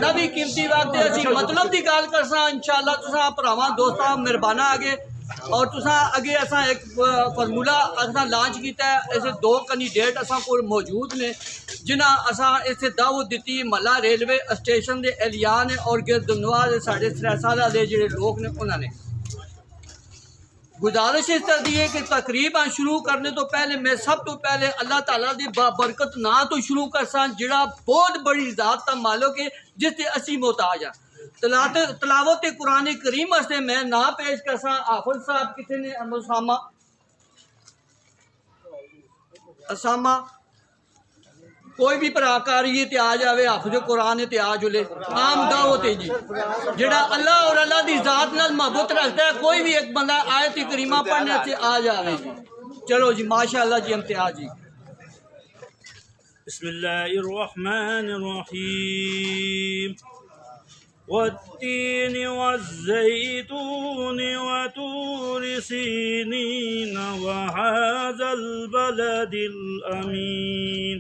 तुहाड़ा भी कीमती वक्त है। असीं मतलब दी गल करसां इंशाअल्लाह तुसां भरावां दोस्तां मेहरबाना आगे और तुसां अगे असां एक फार्मूला असां लॉन्च किया है। ऐसे 2 कैंडिडेट असां कोल मौजूद ने जिन्हां असां इत्थे दावत दित्ती महला रेलवे स्टेशन दे एहलिया ने और गिरदनवाज साढ़े सरैसा दे जिहड़े लोग ने उन्होंने गुजारिश इस तरह दी है कि तकरीब शुरू करने तो पहले मैं सब तो पहले अल्लाह ताला दी बाबरकत ना तो शुरू करसा जिहड़ा बहुत बड़ी ज़ात दा मालिक है जिसते असी मोहताज हाँ। तलावत कुरान करीम वास्ते मैं ना पेश करसा हाफिज साहब कितने ने असामा कोई भी भराकारी ते आ जाए हाफिज कुरान ते आ जुले आम दावत है जी जेड़ा अल्लाह और अल्लाह दी ज़ात नाल मोहब्बत रखता है कोई भी एक बंदा आयत करीमा पढ़ने से आ जाए जी। चलो जी माशाअल्लाह जी इम्तियाज जी। बिस्मिल्लाहिर्रहमानिर्रहीम वत्तीन वज़्ज़ैतून वतूरि सीनीन वहाज़ल बलदिल अमीन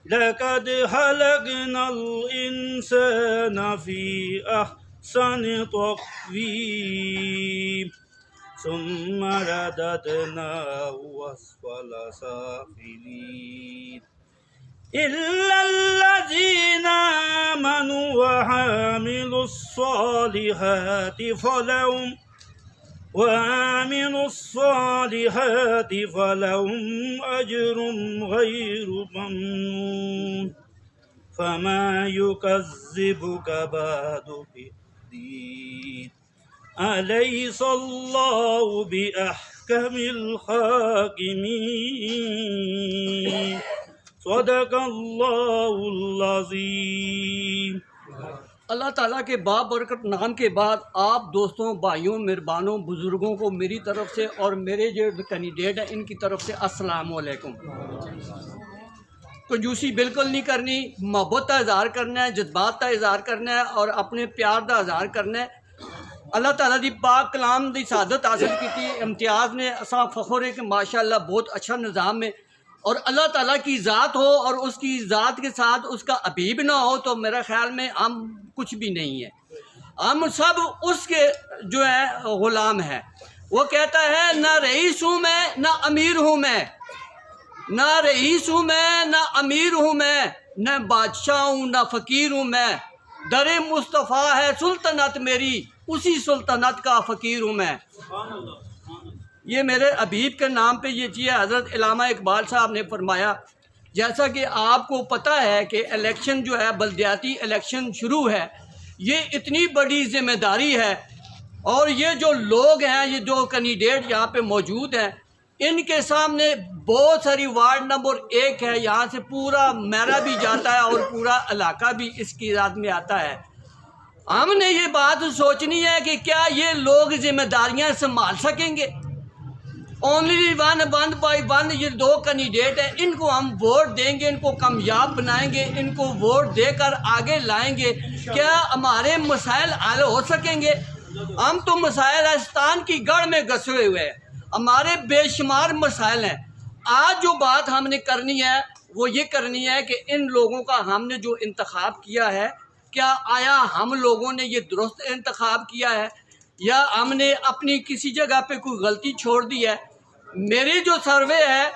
लक़द खलक़नल इंसान फ़ी अहसनि तक़वीम सुम्मा रददनाहु अस्फ़ल साफ़िलीन इल्लल्लज़ीना आमनु व आमिलुस्सॉलिहाति फ़लहुम अज्रुन गैरु ममनून फमा युकज़्ज़िबुका बअदु बिद्दीन अलैहिस्सल्लाहु बिअहकमिल हाकिमीन सदक़ल्लाहुल अज़ीम। अल्लाह ताला के बाबरकत नाम के बाद आप दोस्तों भाइयों मेहरबानों बुज़ुर्गों को मेरी तरफ से और मेरे जो कैंडिडेट हैं इनकी तरफ से अस्सलाम वालेकुम। कंजूसी बिल्कुल नहीं करनी, मोहब्बत का इज़हार करना है, जज्बात का इज़हार करना है और अपने प्यार का इज़हार करना है। अल्लाह ताला दी पाक कलाम दी सादत हासिल की थी इम्तियाज़ ने असा फ़ख्र है कि माशाअल्लाह बहुत अच्छा निज़ाम है और अल्लाह ताला की ज़ात हो और उसकी ज़ात के साथ उसका हबीब ना हो तो मेरा ख्याल में हम कुछ भी नहीं है। हम सब उसके जो है ग़ुलाम है। वो कहता है ना रईस हूँ मैं ना अमीर हूँ मैं, ना रईस हूँ मैं ना अमीर हूँ मैं, न बादशाह हूँ ना फ़कीर हूँ मैं, दरे मुस्तफ़ा है सुल्तनत मेरी उसी सुल्तनत का फ़कीर हूँ मैं। ये मेरे हबीब के नाम पे ये चीज़ हज़रत इल्लामा इकबाल साहब ने फरमाया। जैसा कि आपको पता है कि इलेक्शन जो है बल्दियाती इलेक्शन शुरू है, ये इतनी बड़ी ज़िम्मेदारी है और ये जो लोग हैं ये जो कैंडिडेट यहाँ पे मौजूद हैं इनके सामने बहुत सारी वार्ड नंबर 1 है, यहाँ से पूरा मेरा भी जाता है और पूरा इलाका भी इसकी रात में आता है। हमने ये बात सोचनी है कि क्या ये लोग जिम्मेदारियाँ संभाल सकेंगे। ओनली वन बाई वन ये 2 कैंडिडेट हैं, इनको हम वोट देंगे, इनको कामयाब बनाएंगे, इनको वोट देकर आगे लाएंगे। क्या हमारे मसाइल हल हो सकेंगे? हम तो मसाइल राजस्थान की गढ़ में घसे हुए हैं, हमारे बेशुमार मसाइल हैं। आज जो बात हमने करनी है वो ये करनी है कि इन लोगों का हमने जो इंतखाब किया है क्या आया हम लोगों ने ये दुरुस्त इंतखाब किया है या हमने अपनी किसी जगह पे कोई गलती छोड़ दी है। मेरी जो सर्वे है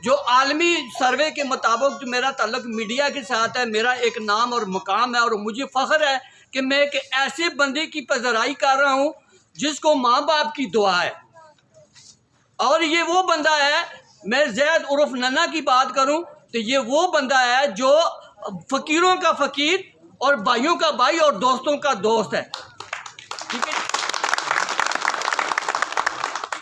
जो आलमी सर्वे के मुताबिक जो मेरा ताल्लुक मीडिया के साथ है, मेरा एक नाम और मुकाम है और मुझे फ़ख्र है कि मैं एक ऐसे बंदे की पज़राई कर रहा हूँ जिसको माँ बाप की दुआ है। और ये वो बंदा है, मैं ज़ैद उर्फ नन्ना की बात करूँ तो ये वो बंदा है जो फ़कीरों का फ़कीर और भाइयों का भाई और दोस्तों का दोस्त है। ठीक है,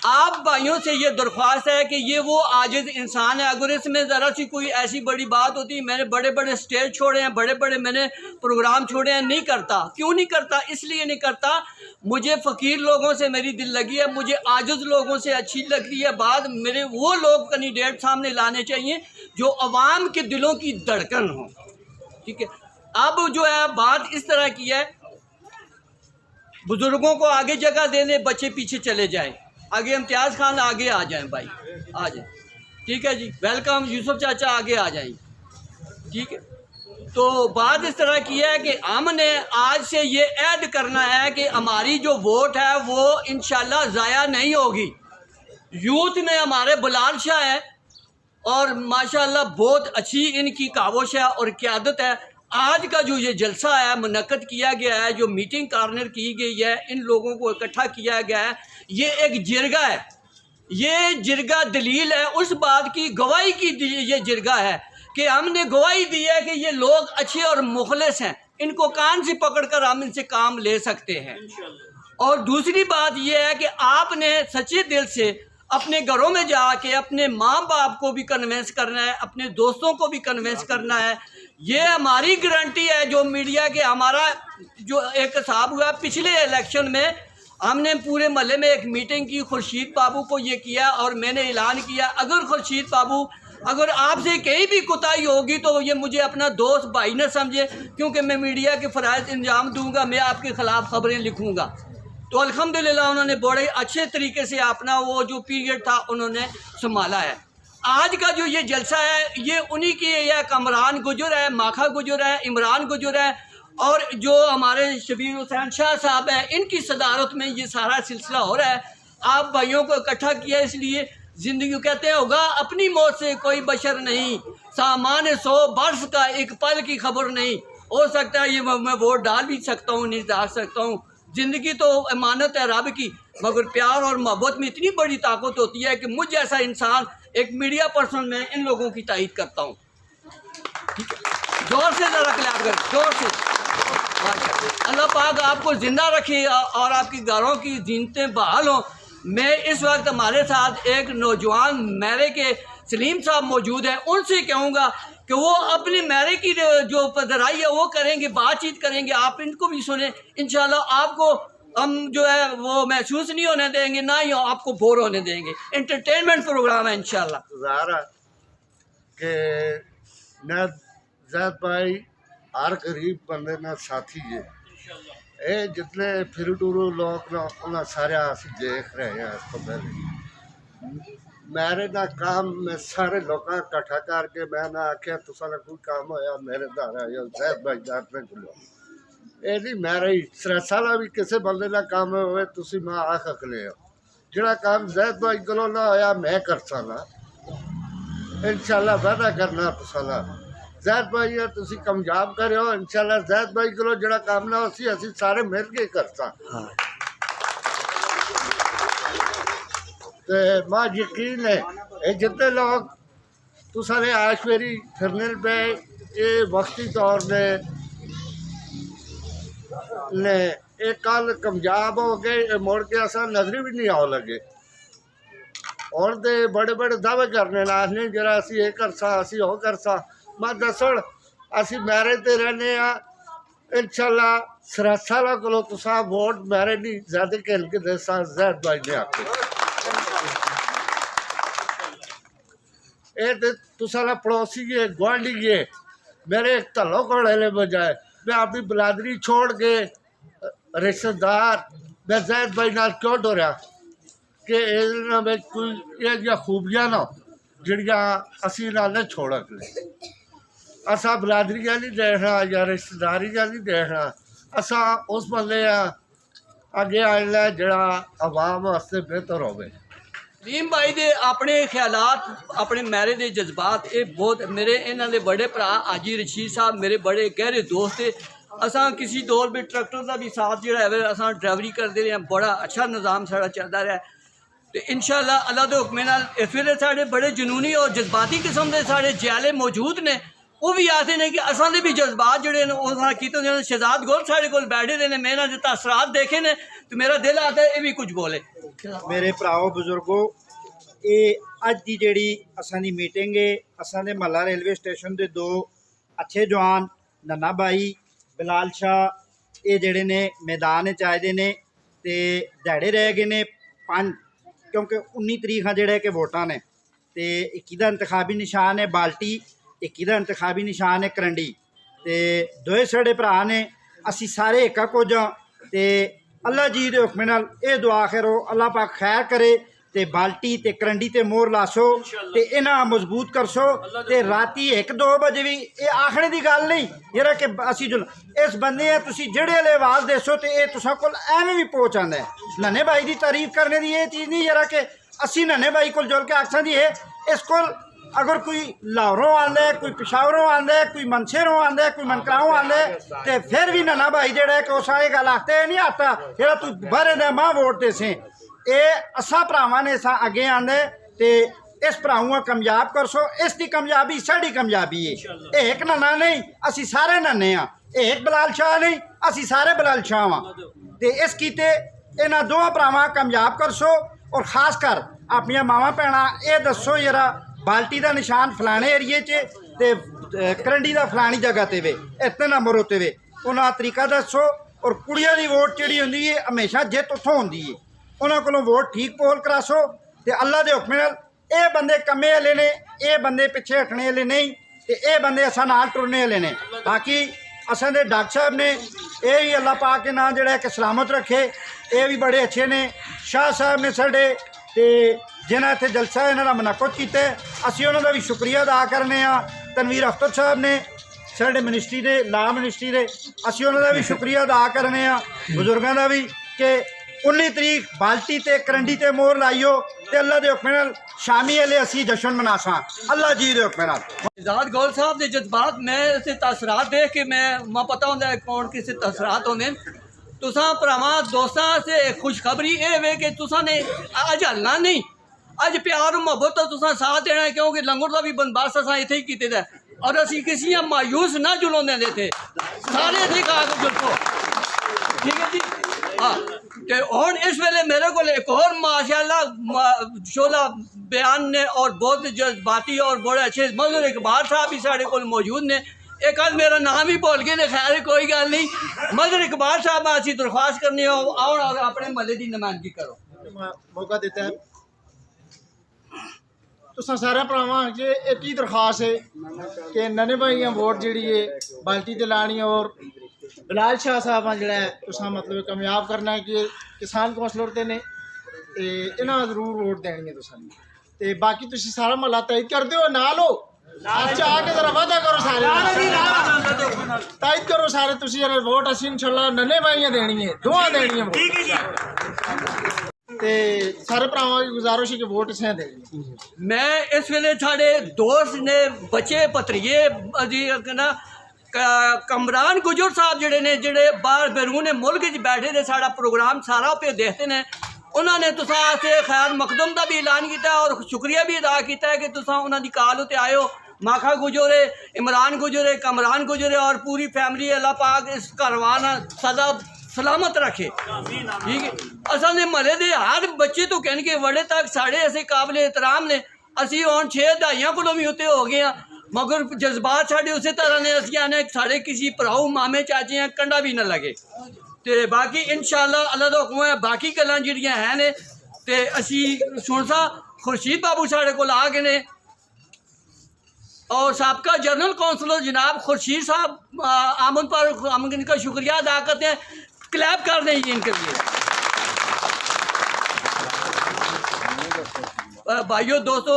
आप भाइयों से ये दरख्वास्त है कि ये वो आजिज़ इंसान है। अगर इसमें ज़रा सी कोई ऐसी बड़ी बात होती, मैंने बड़े बड़े स्टेज छोड़े हैं, बड़े बड़े मैंने प्रोग्राम छोड़े हैं, नहीं करता। क्यों नहीं करता? इसलिए नहीं करता, मुझे फ़कीर लोगों से मेरी दिल लगी है, मुझे आजिज़ लोगों से अच्छी लगती है बात। मेरे वो लोग कैंडिडेट सामने लाने चाहिए जो अवाम के दिलों की धड़कन हो। ठीक है, अब जो है बात इस तरह की है, बुज़ुर्गों को आगे जगह देने, बच्चे पीछे चले जाएं। आगे इम्तियाज़ खान आगे आ जाएं, भाई आ जाएं। ठीक है जी, वेलकम। यूसुफ चाचा आगे आ जाएं। ठीक है। तो बात इस तरह की है कि हमने आज से ये ऐड करना है कि हमारी जो वोट है वो इंशाल्लाह ज़ाया नहीं होगी। यूथ में हमारे बिलाल शाह है और माशाल्लाह बहुत अच्छी इनकी काविश है और क़यादत है। आज का जो ये जलसा है मुनक्कद किया गया है, जो मीटिंग कार्नर की गई है, इन लोगों को इकट्ठा किया गया है, ये एक जिरगा है। ये जिरगा दलील है उस बात की, गवाही की ये जिरगा है कि हमने गवाही दी है कि ये लोग अच्छे और मुखलिस हैं, इनको कान से पकड़कर हम इनसे काम ले सकते हैं। और दूसरी बात यह है कि आपने सच्चे दिल से अपने घरों में जाके अपने माँ बाप को भी कन्विंस करना है, अपने दोस्तों को भी कन्विंस करना है। ये हमारी गारंटी है जो मीडिया के हमारा जो एक हिसाब हुआ पिछले इलेक्शन में, हमने पूरे महल्ले में एक मीटिंग की, खुर्शीद बाबू को ये किया और मैंने ऐलान किया अगर खुर्शीद बाबू अगर आपसे कहीं भी कोताही होगी तो ये मुझे अपना दोस्त भाई न समझे, क्योंकि मैं मीडिया के फ़राइज़ इंजाम दूंगा, मैं आपके ख़िलाफ़ ख़बरें लिखूंगा। तो अल्हम्दुलिल्लाह उन्होंने बड़े अच्छे तरीके से अपना वो जो पीरियड था उन्होंने संभाला है। आज का जो ये जलसा है ये उन्हीं की है, कमरान गुजर है, माखा गुजर है, इमरान गुजर है और जो हमारे शबीर हुसैन शाह साहब हैं, इनकी सदारत में ये सारा सिलसिला हो रहा है। आप भाइयों को इकट्ठा किया इसलिए, ज़िंदगी कहते होगा अपनी मौत से कोई बशर नहीं, सामान 100 बरस का एक पल की खबर नहीं। हो सकता है ये मैं वोट डाल भी सकता हूँ, नहीं डाल सकता हूँ, ज़िंदगी तो अमानत है रब की, मगर प्यार और मोहब्बत में इतनी बड़ी ताकत होती है कि मुझ जैसा इंसान एक मीडिया पर्सन में इन लोगों की तारीफ करता हूँ। ठीक है, जोर से ज़रा क्लैप कर, जोर से। अल्लाह पाक आपको ज़िंदा रखे और आपकी घरों की जीनतें बहाल हों। मैं इस वक्त हमारे साथ एक नौजवान मैरे के सलीम साहब मौजूद हैं, उनसे कहूँगा कि वो अपनी मैरे की जो पधराई है वो करेंगे, बातचीत करेंगे, आप इनको भी सुने। इंशाल्लाह आपको हम जो है वो महसूस नहीं होने देंगे, ना ही आपको बोर होने देंगे। एंटरटेनमेंट प्रोग्राम है इंशाल्लाह। ज़ाहिर है कि न ज़ैद भाई हर गरीब बंदे ना साथी है, ये जितने फिर टूरू लोग ना उन्हें सारे असीं देख रहे हैं। इसको पहले मेरे ना काम में सारे लोग इकट्ठा करके मैं ना आख्या तुसा कोई काम होया मेरे घर आया ज़ैद भाई दार ने बोलो ये नहीं मेरे ही सरसाला भी किसी बंदे का काम होवे तुसी मैं आख अकले हो जिहड़ा काम ज़ैद भाई को ना होया मैं कर सकना इंशाल्लाह वादा करना तुसा ज़ैद भाई है तुसी कामयाब करो इंशाल्लाह ज़ैद भाई को जिहड़ा काम ना उसी असीं सारे मिल के करसा। तो मां यकीन है ये जितने लोग तुसा ने आज मेरी फिरने पे ये वक्ती तौर ने एक कल कामयाब हो गए मुड़ के असा नजरी भी नहीं आओ लगे और दे बड़े बड़े दावे करने लाने जरा असी ये करसा असी वो करसा मैं दसण असी मैरे ते रहने इंशाल्लाह सरसाला को तुसा वोट मैरे नहीं ज्यादा खेल के देसा ज़ैद भाई ने आके ये ते तुसा ला पड़ोसी है गुआढ़ी है मेरे एक तलो को ले बजाए मैं अपनी बिरादरी छोड़ के रिश्तेदार मैं ज़ैद भाई नाल क्यों डोरिया कि इन्होंने कोई ये खूबियां ना जिहड़ियां असीं नाल नहीं छोड़ सकते। असा बिरादरी का नहीं देखना या रिश्तेदारी का नहीं देखना, असा उस बंदे अगे आना जड़ा आवाम वास्ते बेहतर होवे। रीम भाई दे अपने ख्यालात अपने मैरे दे जज्बात ये बहुत मेरे इन्हों के बड़े भरा हाजी रशीद साहब मेरे बड़े गहरे दोस्त है। असा किसी दौर में ट्रैक्टर का भी साथ जो है असा ड्राइवरी करते रहे, बड़ा अच्छा निज़ाम साड़ा चलता रहा। तो इंशाल्लाह अल्लाह के हुक्म नाल इस वेले साढ़े बड़े जनूनी और जज्बाती किस्म के साढ़े जयाले मौजूद ने, वो भी आते हैं कि असां दे भी जज्बात जोड़े ने शहजाद गोल साढ़े कोल बैठे दे ने, मैं इन्हां दे तासरात देखे ने तो मेरा दिल आता है ये भी कुछ बोले। मेरे भराओ बुजुर्गो ये अज की जिहड़ी असां दी मीटिंग है असां दे महला रेलवे स्टेशन के दो अच्छे जवान नन्ना भाई बिलाल शाह ये जिहड़े ने मैदान च आए दे ने ते ध्याड़े रह गए ने 5 क्योंकि 19 तरीक जिहड़े कि वोटां ने ते 21 दा इंतखाबी निशान है बाल्टी, 21 दा इंतखाबी निशान है करंडी ते दोए साढ़े भरा ने असी सारे एका कुछ हाँ ते अल्लाह जी के हुक्म नाल ये दुआ करो अल्लाह पाक खैर करे ਤੇ ਬਾਲਟੀ ਤੇ ਕਰੰਡੀ ਤੇ ਮੋਹਰ ਲਾਸੋ ਤੇ ਇਹਨਾਂ ਮਜ਼ਬੂਤ ਕਰਸੋ ਤੇ ਰਾਤੀ 1-2 ਵਜੇ ਵੀ ਇਹ ਆਖਣੇ ਦੀ ਗੱਲ ਨਹੀਂ ਜਿਹੜਾ ਕਿ ਅਸੀਂ ਜੋ ਇਸ ਬੰਦੇ ਆ ਤੁਸੀਂ ਜਿਹੜੇ ਵਾਲੇ ਆਵਾਜ਼ ਦੇਸੋ ਤੇ ਇਹ ਤੁਸਾਂ ਕੋਲ ਐਵੇਂ ਵੀ ਪਹੁੰਚ ਆਉਂਦਾ ਹੈ। ਨੰਨੇ ਭਾਈ ਦੀ ਤਾਰੀਫ ਕਰਨੇ ਦੀ ਇਹ ਚੀਜ਼ ਨਹੀਂ ਜਿਹੜਾ ਕਿ ਅਸੀਂ ਨੰਨੇ ਭਾਈ ਕੋਲ ਜੁਲ ਕੇ ਆਖਾਂ ਦੀ ਇਹ ਇਸ ਕੋਲ अगर कोई लाहौरों आंदा है, कोई पिशावरों आंदा है, कोई मनसेरों आंदा है, कोई मनकराओं आंदा है, तो फिर भी नन्ना भाई जेड़ा है कि उस ये गल आखते नहीं आता जेड़ा तू बारे दे मां वोट दे से ये असा भरावां ने सा अगे आंदे ते इस भराऊं कामयाब करसो। इसकी कामयाबी साड़ी कामयाबी है। एक नन्ना नहीं असी सारे नन्ने आ। एक बलाल शाह नहीं असी सारे बलाल शाह वां ते इस कीते इन्हां दोवां भरावां कामयाब करसो। और खास कर अपनियां मावां भैणां ये दसो जरा बाल्टी का निशान फलाने एरिए च ते करंडी का फलानी जगह ते वे इतने नंबर होते वे उन्होंने तरीका दसो। और कुड़ियां दी वोट जिहड़ी हुंदी है हमेशा जित उत्थों हुंदी है उन्होंने कोलों वोट ठीक पोल करासो ते अल्लाह दे हुक्म नाल ये बंदे कम्मे वाले ने ये बंदे पिछे हटने वाले नहीं ते ये बंदे असां नाल टुरने वाले ने। बाकी असां दे डॉक्टर साहब ने ये भी अल्लाह पाक के नाम जिहड़ा कि सलामत रखे ये भी बड़े अच्छे ने। शाह साहब ने साडे ते जिन्हें इतने जलसा इन्हों का मुनक़द किया असी उन्होंने भी शुक्रिया अदा करने। तनवीर अख्तर साहब ने साढ़े मिनिस्ट्री दे ला मिनिस्ट्री दे असी उन्होंने भी शुक्रिया अदा करने। बुजुर्गों का भी कि 19 तरीक बाल्टी ते करंडी ते मोहर लाइयो ते अल्लाह के हुक्म नाल शामी वाले असी जश्न मनासा अल्लाह जी के हुक्म नाल। आज़ाद गौल साहब के जज्बात मैं इसे तसरात देख के मैं पता होंगे कौन किसे तसरात होंगे। तुसा भरावां दोस्तां से खुशखबरी ये वे कि तुसा ने अज हलना नहीं अज प्यार मुहब्बत तो तुसा साथ देना है क्योंकि लंगर का भी बंदोबस्त असां इत्थे ही कीते दा और असी किसी मायूस ना जुलोंदे दे थे सारे इत्थे कहा के जुलसो ठीक है जी। हाँ तो हुण इस वेले मेरे को एक और माशाअल्लाह शोला बयान ने और बहुत जज्बाती और बड़े अच्छे मज़हर इकबाल साहब भी साढ़े कोल मौजूद ने। एक आज मेरा नाम ही भूल गए ने खैर कोई गल नहीं। मज़हर इकबाल साहब असी दरख्वास्त करनी हो आओ और अपने महल्ले की नुमाइंदगी करो। मौका देता है तो सारे भरावां अगे एक ही दरखास्त है कि नन्हे भाई वोट जी है बाल्टी ते लानी और बिलाल शाह साहब जोड़ा है तुसा मतलब कामयाब करना है कि किसान कौंसलर ते ने इन्हां जरूर वोट देनी है तुसा ते बाकी तुसी सारा महला तायद कर दो नाल हो अच्छा आके जरा वादा करो सारे तायद करो सारे तुसी जरा वोट असी इंशाल्लाह नन्हे भाई देनी है दोवां देनी है ते सारे भरावां की गुजारिश है कि वोट इसें देनी। मैं इस वेले साढ़े दोस्त ने बच्चे भतरीए अजी कहना कमरान गुजर साहब जिहड़े ने जिहड़े बाहर बैरून मुल्क च बैठे ने साड़ा प्रोग्राम सारा पे देखते हैं उन्होंने तुसां आस्ते खैर मकदम का भी ऐलान किया और शुक्रिया भी अदा किया कि तुसां उन्हां दी कॉल उत्ते आए हो। माखा गुजरे इमरान गुजरे कमरान गुजरे और पूरी फैमिली अल्लाह पाक इस घरवान सदा सलामत रखे ठीक है। असां दे महल्ले दे हर बच्चे तो कहने के बड़े तक साढ़े ऐसे काबिल एहतराम ने असी हुण 6 दहाइयां कोलों भी उत्ते हो गए मगर जज्बात साढ़े उस तरह ने असी आने साढ़े किसी भराऊ मामे चाचे हैं कंडा भी ना लगे तो बाकी इंशाअल्लाह अल्लाह दा हुक्म है बाकी गल्लां जिहड़ियां है ने ते असी सुन सा खुर्शीद बाबू साढ़े कोल आ गए ने और साबका जनरल कौंसलर जनाब खुर्शीद साहब आमद पर हम इनका शुक्रिया अदा करते हैं। क्लैप कर दें इनके लिए। भाइयों दोस्तों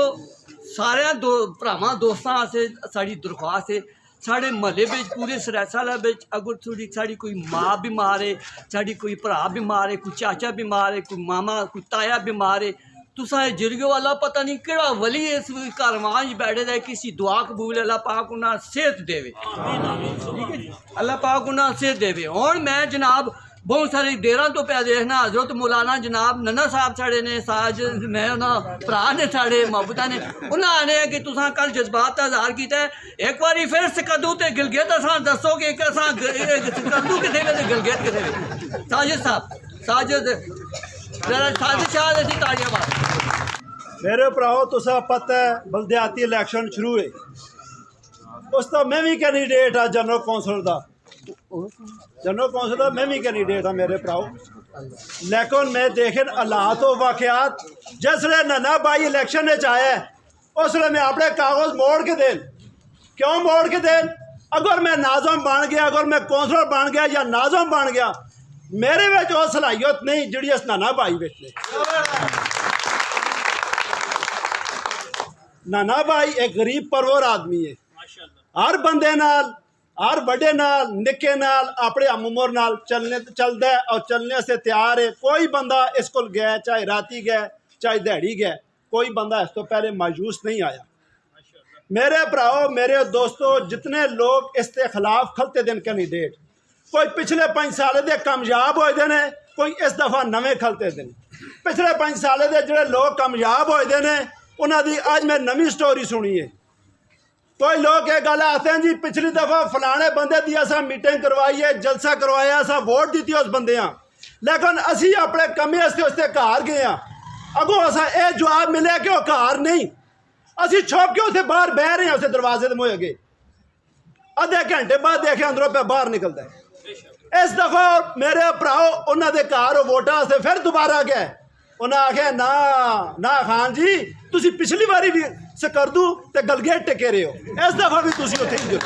सारे भरावां दोस्तां से साड़ी दरख्वास्त है साढ़े महल्ले में पूरे सरायसाला में अगर थोड़ी साड़ी कोई माँ बीमार है साड़ी कोई भरा बीमार है कोई चाचा बीमार है कोई मामा कोई ताया बीमार है तुसा जिरगे वाला पता नहीं केड़ा वली इस कारवान बैठे दा किसी दुआ कबूल अल्लाह पाक उन्हें सेहत देवे ठीक है जी अल्लाह पाक उन्हें सेहत देवे। और मैं जनाब बहुत सारे देर तो पै देखना हजरत मौलाना जनाब नन्ना साहब साढ़े ने साज मैं भरा ने साढ़े मुहब्बत ने उन्हें आने कि तुसा कल जज्बात का इजहार किया एक बार फिर सकदू तो गिलगित असा दसो कि सकदू कितने वे गिलगित कितने वे साजिद साहब साजिद साजिद शाह दी तालियां मार। मेरे भराओ तुसा पता है बलदियाती इलैक्शन शुरू है उस तो मैं भी कैंडीडेट हाँ जनरल कौंसल का जनरल कौंसल का मैं भी कैंडीडेट हाँ मेरे भराओ लेकिन मैं देखे हालात और वाकयात जिसले नन्ना भाई इलैक्शन आया उसले मैं अपने कागज मोड़ के देन क्यों मोड़ के देन अगर मैं नाज़म बन गया अगर मैं कौंसलर बन गया या नाज़म बन गया मेरे में वो सलाहियत नहीं जी इस नन्ना भाई नाना भाई एक गरीब परवर आदमी है, हर बंदे नाल हर बड़े नाल निक्के नाल अपने हम उम्र नाल चलदा है और चलने से तैयार है। कोई बंदा इस को गया, चाहे राती गया चाहे दिहाड़ी गया, कोई बंदा इस तो पहले मायूस नहीं आया। मेरे भराओ मेरे दोस्तों, जितने लोग इसके खिलाफ खलते दिन कैंडीडेट, कोई पिछले 5 साल दे कामयाब होए ने, कोई इस दफ़ा नवे खलते दिन। पिछले 5 साल दे जिहड़े लोग कामयाब होए ने उन्हां दी अज मैं नवी स्टोरी सुनी है। कोई लोग ये गल आते हैं जी पिछली दफ़ा फलाने बंदे दी असा मीटिंग करवाई है, जलसा करवाया, असा वोट दी उस बंदे, लेकिन असी अपने कमे उसते घर गए हैं। अगों असा ये जवाब मिले कि वह घर नहीं, असी छुप के उसे बाहर बह रहे हैं उस दरवाजे के मुँह अगे। अद्धे घंटे बाद देखे अंदरों पे बाहर निकलता है। इस दफ़ा मेरे भराओ उन्होंने घर वोटा से फिर दोबारा गए। उन्हें आख्या ना ना खान जी तुसी पिछली बारी भी सकरदू ते गलगे टिके रहे हो, इस दफ़ा भी तुसी उत्थे ही जो।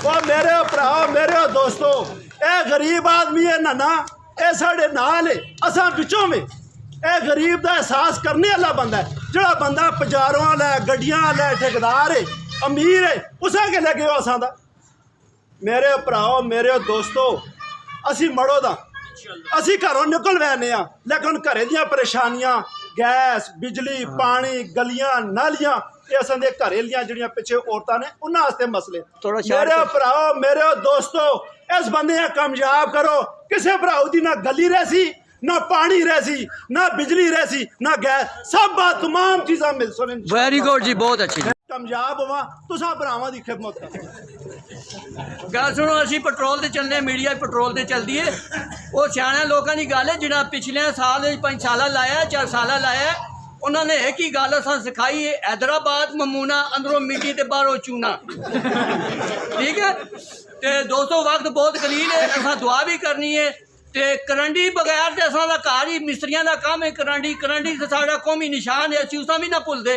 और मेरे भराओ मेरे दोस्तों, ये गरीब आदमी है ना, ये साढ़े नाल है, असां विचों में। ये गरीब का एहसास करने वाला बंदा है, जोड़ा बंदा बाजारों वाला है, गड्डियां वाला है, ठेकेदार है, अमीर है, उस के लगे हो असां दा। मेरे भराओ मेरे दोस्तों, असी मड़ो दा असी घरों निकल वैने आ, लेकिन घरे दियां परेशानियां, गैस बिजली पानी गलियां नालियां, ये असां दे घरे लियां जिहड़ियां पिछे औरतां ने उन्हां वास्ते मसले। मेरे भराओ मेरे दोस्तों, इस बंदे कामयाब करो। किसी भराओ दी ना गली रहसी, ना पानी रहसी, ना बिजली रहसी, ना गैस, सब तमाम चीज़ां मिल सुन। वेरी गुड जी, बहुत अच्छी कामयाब होवा तुसां भरावां दी खिदमत करो। गल सुनो, असी पेट्रोल ते चलने, मीडिया पेट्रोल ते चलदी है। वो सियाने लोगों की गल है जिन्हें पिछले साल 5 साल लाया, 4 साल लाया, उन्होंने एक ही गल असां सिखाई है, हैदराबाद ममूना अंदरों मिट्टी ते बाहरों चूना। ठीक है, तो दोस्तों वक्त बहुत कलील है, असां दुआ भी करनी है। तो करंडी बगैर तो असां दा घर ही मिस्त्रियां दा काम है। करंडी तो साडा कौमी निशान है, असीं उसां भी ना भुलदे।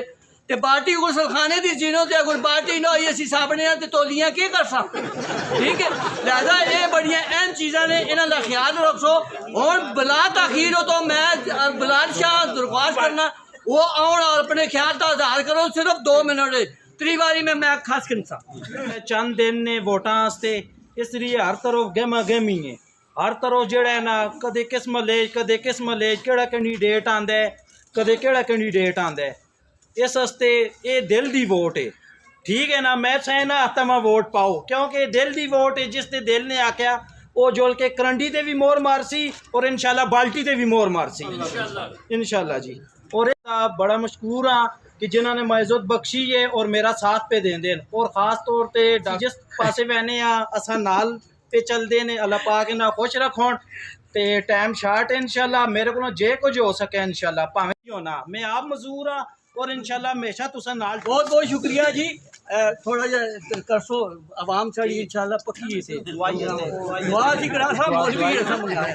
ते बाल्टी गुसलखाने की जीनों से अगर बाल्टी ना होई असी साबने ते तौलियां की कर सकते। ठीक है, लिहाजा ये बड़ियां अहम चीज़ां ने, इन्हां दा ख्याल रखो। और बिला तखीर हो तो मैं बिलाल शाह दरख्वास्त करना वो आउण और अपने ख्याल का इजहार करो, सिर्फ 2 मिनट। त्री बारी में मैं खास किनसा चंद दिन ने वोटां वास्ते, इसलिए हर तरफ गहमा गहमी है। हर तरफ जेड़ा है ना, कदे किस महल्ले केड़ा कैंडीडेट आंदा है, कदे केड़ा कैंडीडेट आंदा है। इस वास्ते ये दिल दी वोट है। ठीक है ना, मैं सहना आता मैं वोट पाओ, क्योंकि दिल दी वोट है। जिसने दिल ने आख्या वो जोल के करंडी ते भी मोर मारसी और इंशाल्लाह बाल्टी ते भी मोर मारसी इंशाल्लाह जी। और बड़ा मशकूर हाँ कि जिन्होंने मइज़्ज़त बख्शी है और मेरा साथ पे देंदे। और ख़ास तौर पर जिस पासे बहने असा नाल पे चलते ने, अल्लाह पाक ना खुश रखो। तो टाइम शार्ट है, इंशाल्लाह मेरे को जे कुछ हो सके इंशाल्लाह भावें होना, मैं आप मजूर हाँ और इंशाल्लाह हमेशा तुसा नाल। बहुत बहुत शुक्रिया जी। थोड़ा जा करसो आवाम साड़ी इंशाल्लाह पक्की से दुआ सी करा सा मौलवी ऐसा मंगाया।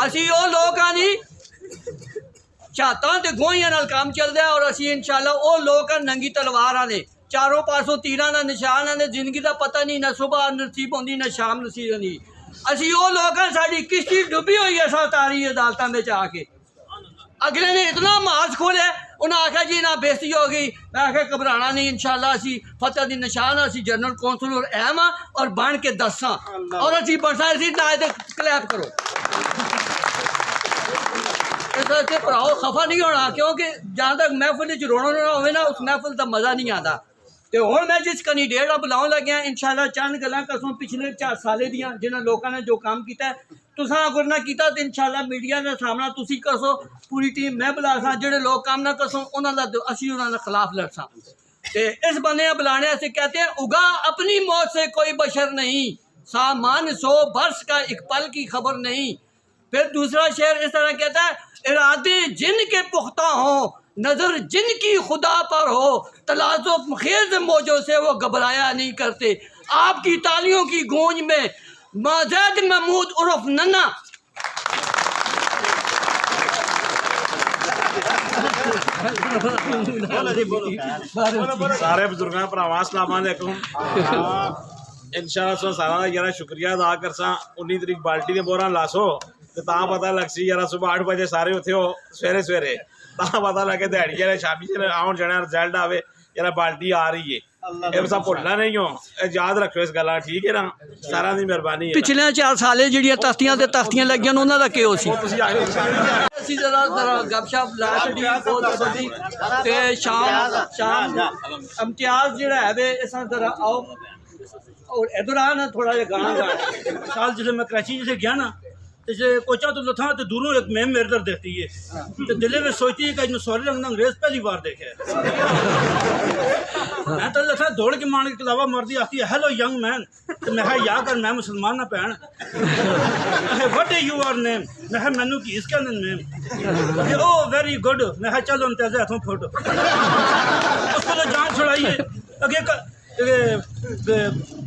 असी वो लोग आनी चाहता ते गोइयां नाल काम चलदा है और असी इंशाल्लाह वो लोग नंगी तलवार आने, चारों पासों तीरां दा निशान आने। जिंदगी दा पता नहीं, ना सुबह नसीब होंदी ना शाम नसीब होंदी। असी वो लोग साड़ी किश्ती डुबी हुई है तारी अदालतां में आके। अगले ने इतना मार्च खोलिया, उन्हें आख्या जी ना बेइज्जती हो गई। मैं आख्या घबराना नहीं, इंशाल्लाह असी फतेह दी निशान, असी जनरल कौंसल और अहम और बन के दसा और असी बसा ना क्लैप करो। इस वास्ते भराओ खफा नहीं होना, क्योंकि जहाँ तक महफिल च रोना हो ना, उस महफिल का मज़ा नहीं आता। तो हुण मैं जिस कैंडीडेट बुलाउण लग्या इंशाल्लाह चंद गल्लां कसों पिछले 4 साल दियां जिन्हां लोगों ने जो काम किया तुसां अगर ना किया तो इंशाल्लाह मीडिया का सामना तुसी कसो, पूरी टीम मैं बुला सा। जिहड़े लोग काम ना कसो उन्हां दा असीं उन्हां दे खिलाफ लड़सा। ते इस बंदे बुलाने से कहते हैं उगा अपनी मौत से कोई बशर नहीं, सामान 100 बरस का एक पल की खबर नहीं। फिर दूसरा शेर इस तरह कहता है, इरादे जिन के पुख्ता हों, नजर जिनकी खुदा पर हो, तलाज़ुब खेज मौजों से वो घबराया नहीं करते। आपकी तालियों की गूंज में मौजूद महमूद उर्फ नन्ना सारे बुजुर्गों भरावां अस्सलाम वालेकुम। इंशाअल्लाह सारा यार शुक्रिया अदा करसा। 19 तरीक बाल्टी दे बोरा लासो तो पता लग सी यार सुबह 8 बजे सारे उत्थे हो सवेरे सवेरे ਤਾਂ ਪਤਾ ਲੱਗੇ ਦਿਹਾੜੀ ਜਿਹੜੇ ਸ਼ਾਮੀ ਜਿਹੜੇ ਆਉਣ ਜਾਣਾ ਰਿਜ਼ਲਟ ਆਵੇ ਜਿਹੜਾ ਬਾਲਟੀ ਆ ਰਹੀ ਹੈ ਇਹ ਸਭ ਭੁੱਲਣਾ ਨਹੀਂ ਹੋ ਇਹ ਯਾਦ ਰੱਖਿਓ ਇਸ ਗੱਲਾਂ ਠੀਕ ਹੈ ਨਾ ਸਾਰਿਆਂ ਦੀ ਮਿਹਰਬਾਨੀ ਹੈ ਪਿਛਲੇ 4 ਸਾਲੇ ਜਿਹੜੀਆਂ ਤਖਤੀਆਂ ਤੇ ਤਖਤੀਆਂ ਲੱਗੀਆਂ ਨੇ ਉਹਨਾਂ ਦਾ ਕਿਉਂ ਸੀ ਤੁਸੀਂ ਆਇਓ ਅਸੀਂ ਜ਼ਰਾ ਗੱਪਸ਼ਪ ਲਾ ਛੱਡੀ ਬਹੁਤ ਵੱਡੀ ਤੇ ਸ਼ਾਮ ਇਮਤਿਆਜ਼ ਜਿਹੜਾ ਹੈ ਵੇ ਇਸਾਂ ਜ਼ਰਾ ਆਓ और इधर आ ना थोड़ा जिहा गाना गाना साल जिसे मैं कराची से गया ना तो जैसे कोचा तो लथा तो दूरों एक मैम मेरे तरफ देखती है तो दिल में सोचती है कि आज मैं सॉरी रंग अंग्रेज पहली बार देखे मैं तो लथा दौड़ के मान के अलावा मर्दी आती है हेलो यंग मैन तो मैं या कर मैं मुसलमान ना भैन व्हाट इज योर नेम मैं मैनू की इसका नेम ओ वेरी गुड मैं चलो तेजे हाथों फुट उसको तो जान छुड़ाइए अगे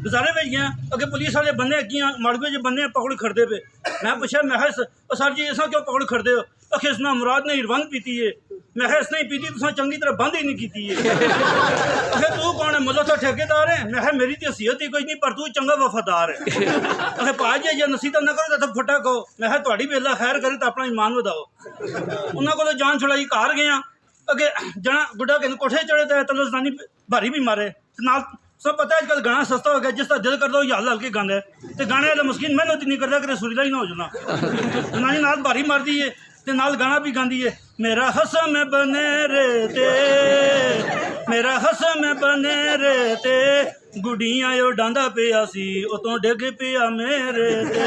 बाजारे में गया अगे पुलिस वाले बंदे अगियां माड़ूए जो बंदे पकड़ खड़दे पे मैं पूछा मैं सर जी इसा क्यों पकड़ खड़दे हो आखिर इसना मुराद ने हिरवंद पीती है मैं इसने पीती तुसा चंगी तरह बंद ही नहीं की है तू कौन है मुझे तो ठेकेदार है मैं मेरी तो हैसियत ही कोई नहीं पर तू चंगा वफादार है आखिर भाजी जे नसीहत ना करो तो फटा कहो मैं थोड़ी बेला खैर करे तो अपना ईमान वधाओ उन्होंने को जान छुड़ाई घर गया अगे जना बुढ़ा कहते कोठे चढ़े तो तलो जनानी भारी भी मारे नाल सब पता है आजकल गाना सस्ता हो गया जिसका दिल कर दो या हल्के गाने तो गाने वाला मुस्किन मेहनत नहीं करता कि सुरीला ही ना हो जाना जनानी नाल भारी मारती है ते नाल गाना भी गाती है मेरा हसम बने रेते मेरा हसम बने रेते गुड़ियां यो डांदा पिया सी उतों डिग पिया मेरे ते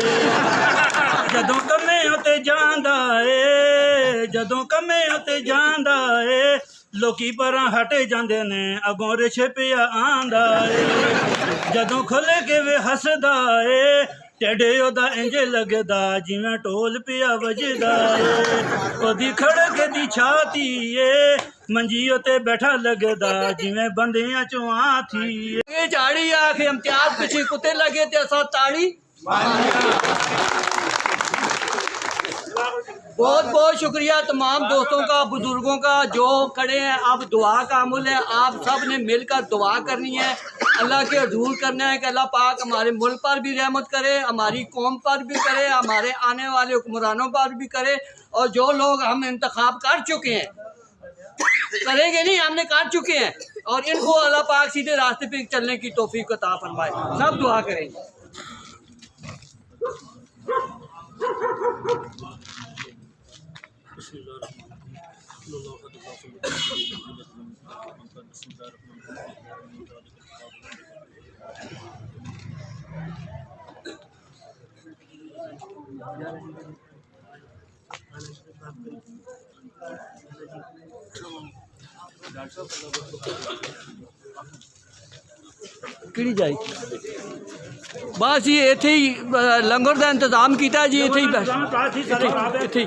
जदों कमे उते जांदा ए जदों कमे उते जांदा ए लोकी परां हटे जांदे ने अगों रिछ पिया आंदा ए जदों खुल के वे हसदा ए टेढ़े ओदा इंज लगदा जिवें ढोल पिया वजदा ए ओदी खड़क दी छाती ए मंजी उते बैठा लगदा जिवें बंदियां चों थी ये झाड़ी आखे इम्तियाज पीछे कुत्ते लगे थे असा ताड़ी बहुत बहुत शुक्रिया तमाम दोस्तों का बुजुर्गों का जो खड़े हैं। अब दुआ का अमल है, आप सब ने मिलकर दुआ करनी है, अल्लाह के हजूर करना है कि अल्लाह पाक हमारे मुल्क पर भी रहमत करे, हमारी कौम पर भी करे, हमारे आने वाले हुक्मरानों पर भी करे। और जो लोग हम इंतखाब कर चुके हैं करेंगे नहीं, हमने कर चुके हैं, और इनको अल्लाह पाक सीधे रास्ते पे चलने की तौफीक अता फरमाए। सब दुआ करेंगे। ਕਿਹੜੀ ਜਾਈ बस जी इत्थे ही लंगर का इंतजाम किया जी, इत्थे ही इत्थे ही